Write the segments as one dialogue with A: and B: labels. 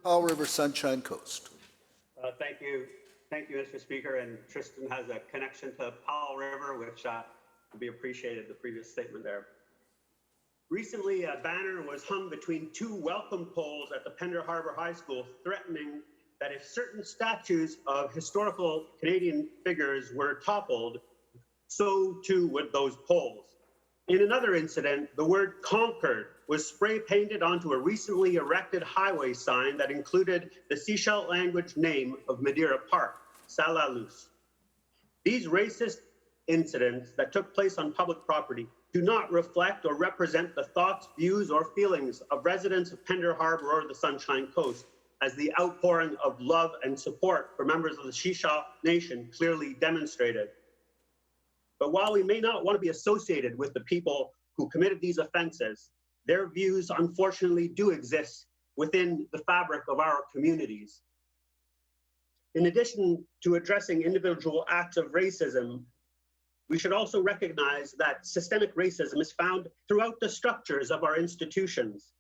A: Powell River Sunshine Coast.
B: Thank you. Thank you, Mr. Speaker. And Tristan has a connection to Powell River, which would be appreciated, the previous statement there. Recently, a banner was hung between two welcome poles at the Pender Harbor High School, threatening that if certain statues of historical Canadian figures were toppled, so too would those poles. In another incident, the word Concord was spray painted onto a recently erected highway sign that included the Sechelt language name of Madeira Park, Salalus. These racist incidents that took place on public property do not reflect or represent the thoughts, views, or feelings of residents of Pender Harbor or the Sunshine Coast, as the outpouring of love and support for members of the Sechelt Nation clearly demonstrated. But while we may not want to be associated with the people who committed these offenses, their views unfortunately do exist within the fabric of our communities. In addition to addressing individual acts of racism, we should also recognize that systemic racism is found throughout the structures of our institutions.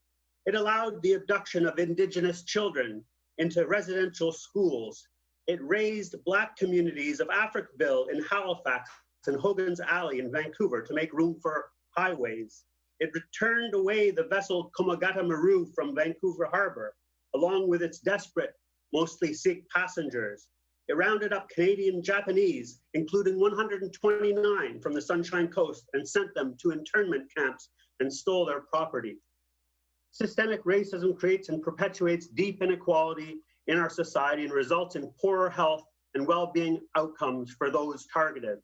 B: It allowed the abduction of Indigenous children into residential schools. It raised Black communities of Africville in Halifax and Hogan's Alley in Vancouver to make room for highways. It returned away the vessel Komagata Maru from Vancouver Harbor, along with its desperate, mostly Sikh passengers. It rounded up Canadian Japanese, including 129 from the Sunshine Coast, and sent them to internment camps and stole their property. Systemic racism creates and perpetuates deep inequality in our society and results in poorer health and well-being outcomes for those targeted.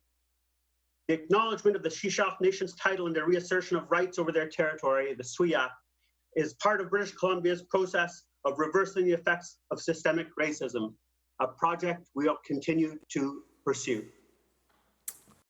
B: The acknowledgement of the Sechelt Nation's title and their reassertion of rights over their territory, the SWIAC, is part of British Columbia's process of reversing the effects of systemic racism, a project we will continue to pursue.